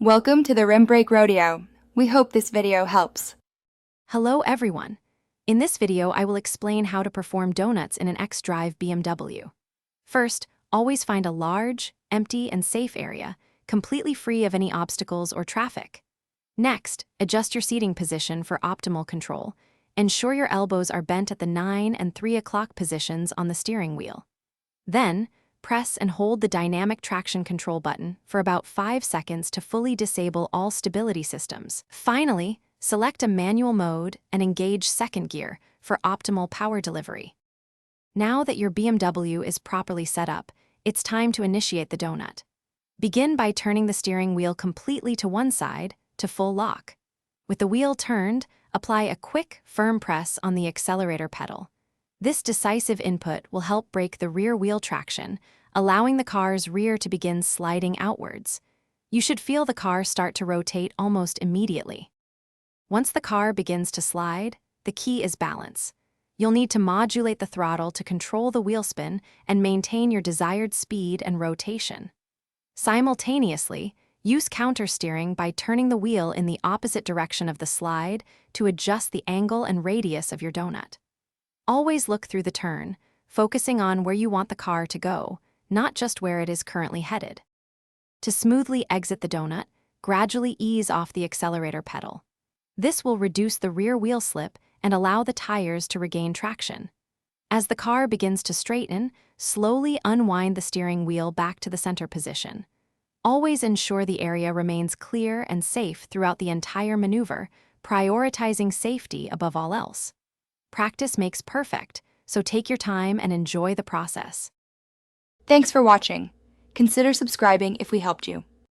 Welcome to the Rim Brake Rodeo. We hope this video helps. Hello everyone. In this video, I will explain how to perform donuts in an XDrive BMW. First, always find a large, empty, and safe area, completely free of any obstacles or traffic. Next, adjust your seating position for optimal control. Ensure your elbows are bent at the 9 and 3 o'clock positions on the steering wheel. Then, press and hold the dynamic traction control button for about 5 seconds to fully disable all stability systems. Finally, select a manual mode and engage second gear for optimal power delivery. Now that your BMW is properly set up, it's time to initiate the donut. Begin by turning the steering wheel completely to one side to full lock. With the wheel turned, apply a quick, firm press on the accelerator pedal. This decisive input will help break the rear wheel traction, allowing the car's rear to begin sliding outwards. You should feel the car start to rotate almost immediately. Once the car begins to slide, the key is balance. You'll need to modulate the throttle to control the wheel spin and maintain your desired speed and rotation. Simultaneously, use countersteering by turning the wheel in the opposite direction of the slide to adjust the angle and radius of your donut. Always look through the turn, focusing on where you want the car to go, not just where it is currently headed. To smoothly exit the donut, gradually ease off the accelerator pedal. This will reduce the rear wheel slip and allow the tires to regain traction. As the car begins to straighten, slowly unwind the steering wheel back to the center position. Always ensure the area remains clear and safe throughout the entire maneuver, prioritizing safety above all else. Practice makes perfect, so take your time and enjoy the process. Thanks for watching. Consider subscribing if we helped you.